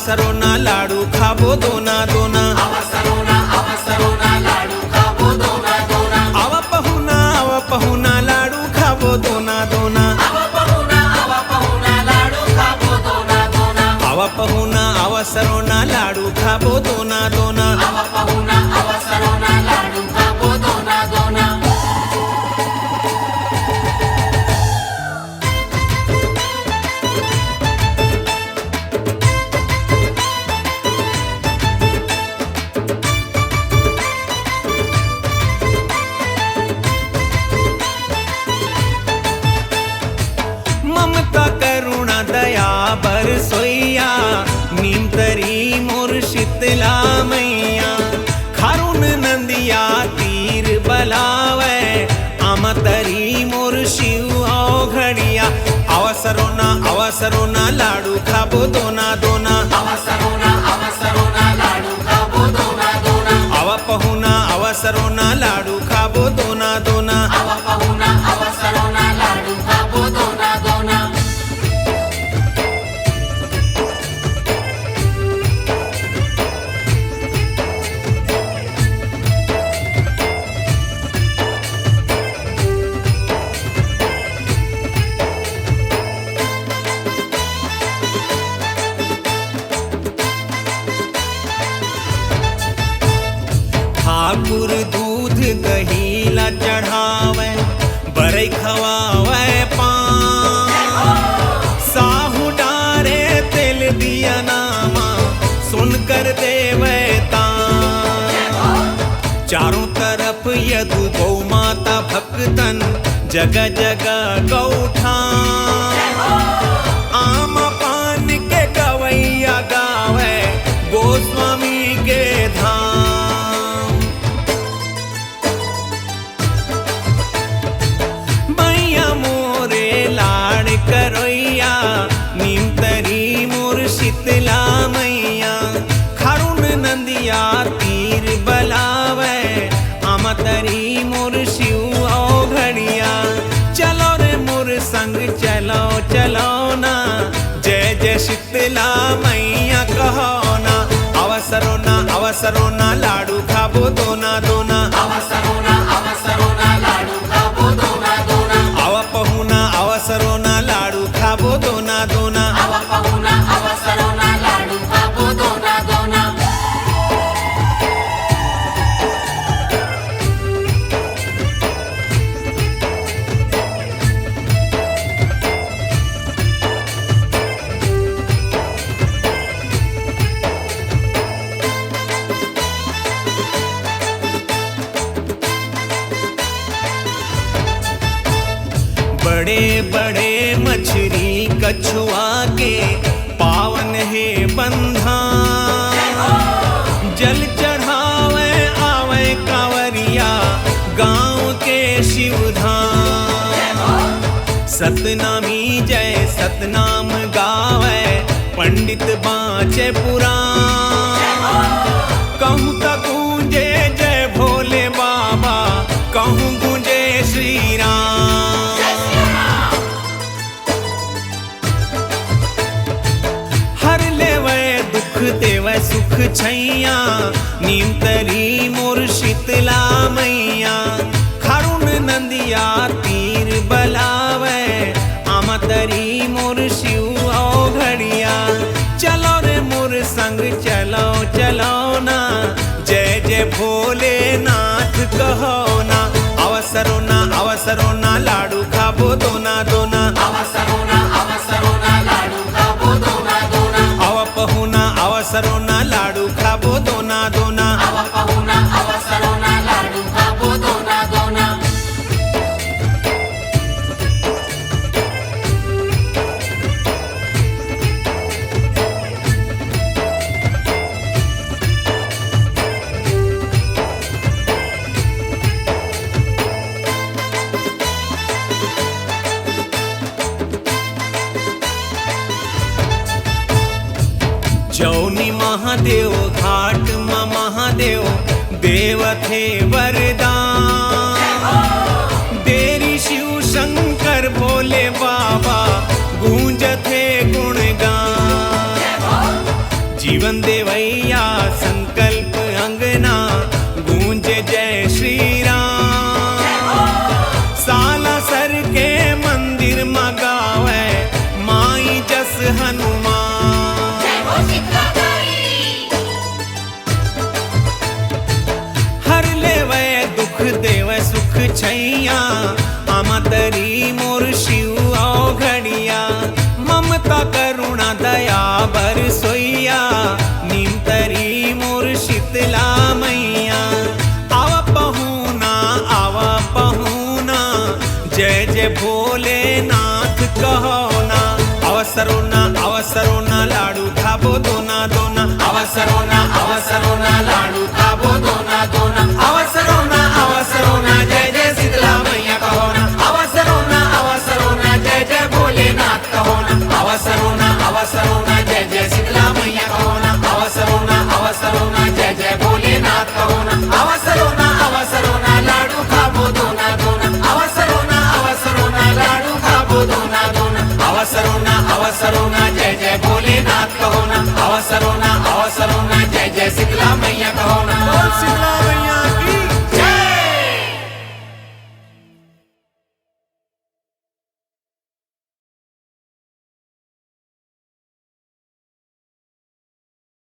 अवसरोना लाडू खाबो दोना दोना अवसरोना लाडू खाबो दोना दोना आव पहुना लाडू खाबो दोना दोना आव पहुना लाडू खाबो दोना दोना आव पहुना अवसरोना लाडू खाबो दोना दोना आव पहुना अवसरोना लाडू खाबो दोना दोना ममता करुणा दया बरसोइया नीमतरी मोर शीतला मैया खारुन नंदिया तीर बलावे आमतरी मोर शिव घड़िया अवसरोना लाडू खाबो दोना दोना अवसरोना लाडू खाबो दोना दोना आव पहुना अवसरोना लाडू खाबो दोना दोना आव पहुना अवसरोना लाडू खाबो दोना दोना ठाकुर दूध दहीला चढ़ावे बरई खवावे पान साहू डारे तेल दिया नामा सुनकर देवे तान चारों तरफ यदु गौ माता भक्तन जगह जगह गौठान आम पान के गवैया गावे गोस्वामी के धाम मैया मोरे लाड़ करोइया नीमतरी मोर शीतला मैया खारुन नंदिया तीर बलावे आमतरी मोर शिव घड़िया चलो रे मोर संग चलो चलो ना जय जय शीतला मैया कहो ना अवसरोना लाडू खाबो दोना दोना अवसरोना लाडू खाबो दोना दोना आव पहुना अवसरोना लाडू खाबो दोना दोना आव पहुना अवसरोना लाडू खाबो दोना दोना बड़े बड़े मछली कछुआ के पावन है बंधान जल चढ़ावे आवे कांवरिया गांव के शिवधाम सतनामी जय सतनाम गावे पंडित बाँचे पुराण कहूँ तक गूंजे जय भोले बाबा कहूँ गूंजे श्री राम हर लेवे दुख देवे सुख छैया नीमतरी मोर शीतला मैया खारुन नंदिया तीर बलावे आमतरी मोर शिव घड़िया चलो रे मोर संग चलो चलो ना जय जय भोलेनाथ कहो ना अवसरोना लाडू खाबो दोना दोना अवसरोना लाडू खाबो दोना दोना आव पहुना अवसरोना लाडू खाबो दोना दोना आव पहुना अवसरोना लाडू खाबो दोना दोना जौनी महादेव घाट में महादेव देव थे वरदान देरी शिव शंकर भोले बाबा गूंजते गुणगान जीवन देवैया संकल्प अंगना गूंजे जय श्री राम। साला सर के मंदिर मगावे माई जस हनुमान। जय हो शीतला माई। हर लेवे दुख देवे सुख छैया आमा तरी मोर शिव आओ घड़िया। ममता करुणा दया बरसोइया नीम तरी मोर शीतला मैया। आवा पहुना जय जय भोलेनाथ कहो ना। अवसरो ना लाडू खाबो दोना दोना। अवसरो ना लाडू खाबो दोना दोना।